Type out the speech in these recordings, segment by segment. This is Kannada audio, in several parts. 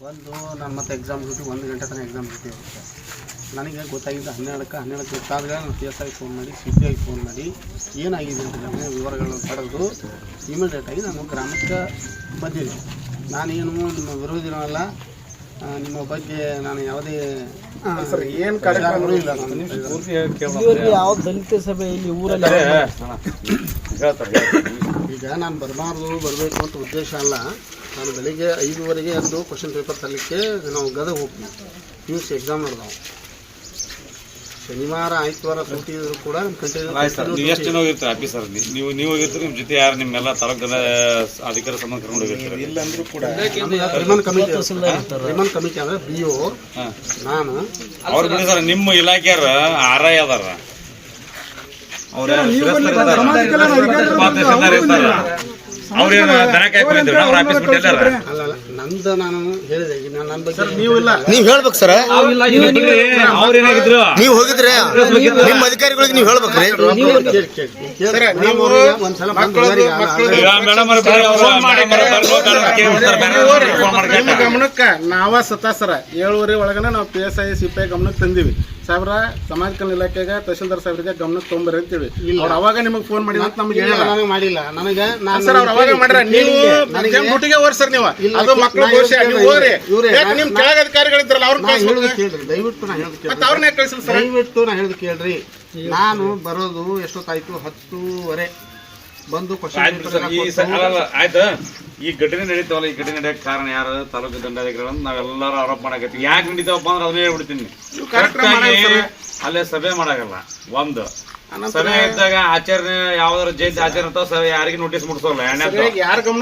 ಬಂದು ನಾನು ಮತ್ತೆ ಎಕ್ಸಾಮ್ ಡ್ಯೂಟಿ 1 ಗಂಟೆ ತನಕ ಎಕ್ಸಾಮ್ ಡ್ಯೂಟಿ ಇರುತ್ತೆ. ನನಗೆ ಗೊತ್ತಾಗಿದ್ದು 12ಕ್ಕೆ ಗೊತ್ತಾದಾಗ ನಾನು PSI ಫೋನ್ ಮಾಡಿ CPI ಫೋನ್ ಮಾಡಿ ಏನಾಗಿದೆ ಅಂತ ನನಗೆ ವಿವರಗಳನ್ನು ಪಡೆದು ಇಮಿಡಿಯೇಟಾಗಿ ನಾನು ಗ್ರಾಮಕ್ಕೆ ಬಂದಿದ್ದೆ. ನಾನೇನು ನಿಮ್ಮ ವಿರೋಧಿನಲ್ಲ, ನಿಮ್ಮ ಬಗ್ಗೆ ನಾನು ಯಾವುದೇ ಏನು ಕಾರ್ಯಕ್ರಮ ಇಲ್ಲ. ಯಾವ ದಲಿತ ಸಭೆಯಲ್ಲಿ ಊರಲ್ಲಿ ಈಗ ನಾನು ಬರಬೇಕು ಅಂತ ಉದ್ದೇಶ ಅಲ್ಲ. ನಾನು ಬೆಳಿಗ್ಗೆ 5:30 ಎದ್ದು ಕ್ವಶನ್ ಪೇಪರ್ ತರಲಿಕ್ಕೆ ನಾವು ಗದಗ ಹೋಗ್ತೀವಿ. PUC ಎಕ್ಸಾಮ್ ನಡೆದವು. ಶನಿವಾರ ಆಯ್ತವಾರ ಸೂಟಿ ಇದ್ರು ಕೂಡ ನೀವು ಎಷ್ಟು ಜನ ಹೋಗಿರ್ತೀರ ಆಫೀಸರ್? ನೀವು ಹೋಗಿರ್ತೀರಿ, ನಿಮ್ಮ ಜೊತೆ ಯಾರು ನಿಮ್ಮೆಲ್ಲ ತಾಲೂಕಿನ ಅಧಿಕಾರಿ ಸಂಬಂಧ ಕರ್ಕೊಂಡು ಹೋಗಿರ್ತೀರ? ಇಲ್ಲ ಅಂದ್ರೂ ಕೂಡ ರಿಮನ್ ಕಮಿಟಿ ಅಂದ್ರೆ BO ನಾನು ಅವ್ರು ಬಿಡಿ ಸರ್, ನಿಮ್ಮ ಇಲಾಖೆಯವ್ರ RI ಅದಾರ, ಅವ್ರ ಅವ್ರೇನು ದನ ಕಾಯ್ಕೊಂಡಿದ್ರು ಅವ್ರ ಆಫೀಸ್ ಬಿಟ್ಟು ಅಲ್ಲ ನಂದು ನಾನು ಹೇಳಿದೆ. ಈಗ ನನ್ನ ಬಗ್ಗೆ ನೀವ್ ಹೇಳ್ಬೇಕು ಸರ್. ಅವ್ರೇನಾಗಿದ್ರು ನೀವ್ ಹೋಗಿದ್ರೆ ನಿಮ್ಮ ಅಧಿಕಾರಿಗಳಿಗೆ ನೀವ್ ಹೇಳ್ಬೇಕ್ರಿ. ಒಂದ್ಸಲ ಗಮನಕ್ಕ ನಾವ ಸತಾಸರ 7:30 ಒಳಗನ ನಾವು PSI CPI ಗಮನಕ್ಕೆ ತಂದಿವಿ. ಸಾಹೇಬ್ರ ಸಮಾಜ ಕಲ್ಯಾಣ ಇಲಾಖೆಗೆ ತಹಶೀಲ್ದಾರ್ ಸಾಹೇಬ್ರಿಗೆ ಗಮನಕ್ಕೆ ತೊಗೊಂಬರ್ರಿ ಅಂತೇಳಿ ಅವ್ರು ಅವಾಗ ನಿಮಗೆ ಫೋನ್ ಮಾಡಿ ನಮ್ಗೆ ನನಗೆ ಮಾಡಿಲ್ಲ. ನನಗೆ ಸರ್ ಅವ್ರು ಅವಾಗ ಮಾಡ್ರ ನೀವು ಡ್ಯೂಟಿಗೆ ಹೋರಿ ಸರ್. ನೀವು ಅದು ಮಕ್ಕಳು ನಿಮ್ ಕೆಳಗ ಅಧಿಕಾರಿಗಳಿದ್ರಲ್ಲ ಅವ್ರನ್ನ ಕೇಳ್ರಿ ದಯವಿಟ್ಟು. ನಾ ಹೇಳೋದು ಕೇಳ್ರಿ ಅವ್ರನ್ನೇ ಕಳಿಸಿಲ್ಲ ಸರ್. ದಯವಿಟ್ಟು ನಾ ಹೇಳೋದು ಕೇಳ್ರಿ. ನಾನು ಬರೋದು ಎಷ್ಟೊತ್ತಾಯ್ತು? 10:30 ಬಂದು ಆಯ್ತು. ಈ ಘಟನೆ ನಡೀತಾವಲ್ಲ, ಈ ಘಟನೆ ನಡೆಯಕ್ಕೆ ಕಾರಣ ಯಾರು? ತಾಲೂಕು ದಂಡಾಧಿಕಾರಿ ಅಂತ ನಾವೆಲ್ಲರೂ ಆರೋಪ ಮಾಡಕತ್ತೀವಿ. ಯಾಕೆ ನಡೀತಾವಪ್ಪ ಅಂದ್ರೆ ಅದನ್ನೇ ಹೇಳ್ಬಿಡ್ತೀನಿ. ಅಲ್ಲೇ ಸಭೆ ಮಾಡಾಗಲ್ಲ. ಒಂದು ಸಭೆ ಇದ್ದಾಗ ಆಚರಣೆ ಯಾವ್ದಾರ ಜಯಂತಿ ಆಚರಣೆ ಅಂತ ಸಭೆ ಯಾರಿಗೆ ನೋಟಿಸ್ ಮುಟ್ಸೋಲ್ಲ.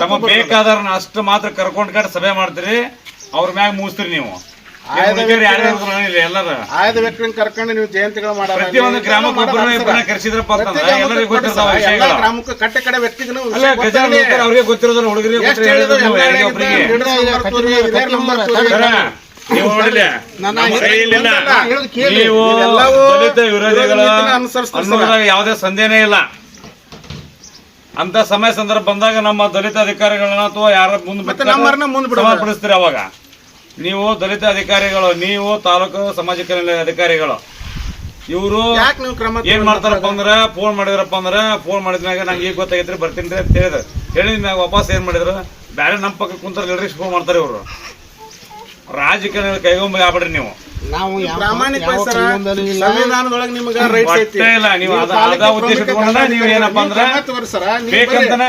ತಮ್ಮ ಬೇಕಾದವ್ರನ್ನ ಅಷ್ಟು ಮಾತ್ರ ಕರ್ಕೊಂಡ್ ಸಭೆ ಮಾಡ್ತೀರಿ, ಅವ್ರ ಮ್ಯಾಗ ಮುಗಿಸ್ತೀರಿ ನೀವು. ಎಲ್ಲರೂ ಆಯ್ದ ವ್ಯಕ್ತಿನ ಕರ್ಕೊಂಡು ನೀವು ಜಯಂತಿಗಳು ಮಾಡೋ ಪ್ರತಿಯೊಂದು ಗ್ರಾಮಕ್ಕೆ ಕರೆಸಿದ್ರಪ್ಪ ಅಂತಂದ್ರೆ ಎಲ್ಲರಿಗೂ ಗೊತ್ತಿರ್ತಾವ ವಿಷಯಗಳು. ಗ್ರಾಮಕ್ಕೆ ಕಟ್ಟ ಕಡೆ ವ್ಯಕ್ತಿಗೂ ಅವ್ರಿಗೆ ಗೊತ್ತಿರೋದ್ರ ಹುಡುಗರಿಗೆ ನೀವು ನೋಡಿಲ್ಲ, ನಮ್ಮ ಕೈಯಲ್ಲಿಲ್ಲ. ನೀವು ದಲಿತ ವಿರೋಧಿಗಳು ಅನ್ನೋದ್ರಾಗ ಯಾವುದೇ ಸಂದೇಹನೇ ಇಲ್ಲ. ಅಂತ ಸಮಯ ಸಂದರ್ಭ ಬಂದಾಗ ನಮ್ಮ ದಲಿತ ಅಧಿಕಾರಿಗಳನ್ನ ಅಥವಾ ಯಾರ ಮುಂದೆ ಸಮರ್ಪಡಿಸ್ತೀರಿ. ಅವಾಗ ನೀವು ದಲಿತ ಅಧಿಕಾರಿಗಳು, ನೀವು ತಾಲೂಕು ಸಮಾಜ ಕಲ್ಯಾಣ ಅಧಿಕಾರಿಗಳು, ಇವರು ಏನ್ ಮಾಡ್ತಾರಪ್ಪ ಅಂದ್ರ ಫೋನ್ ಮಾಡಿದ್ಮ್ಯಾಗ ನಂಗೆ ಈಗ ಗೊತ್ತಾಗೈತ್ರಿ ಬರ್ತೀನಿ ಅಂತ ಹೇಳಿದ್ರು. ಹೇಳಿದ್ಮ್ಯಾಗ ವಾಪಸ್ ಏನ್ ಮಾಡಿದ್ರು? ಬ್ಯಾರೆ ನಮ್ಮ ಪಕ್ಕ ಕುಂತ ಲೀಡರ್ಸ್ ಫೋನ್ ಮಾಡ್ತಾರೆ. ಇವರು ರಾಜಕೀಯ ಕೈಗೊಂಬ ಆಗ್ಬಿಡ್ರಿ ನೀವು. ನಾವು ಸಂವಿಧಾನದೊಳಗೆ ನಿಮ್ಗೆ ರೈಟ್ಸ್ ಐತಿ. ಇಲ್ಲ, ನೀವು ಅದ ಉದ್ದೇಶ ಇಟ್ಕೊಂಡ ನೀವು ಏನಪ್ಪಾ ಅಂದ್ರ ಬೇಕಂತನ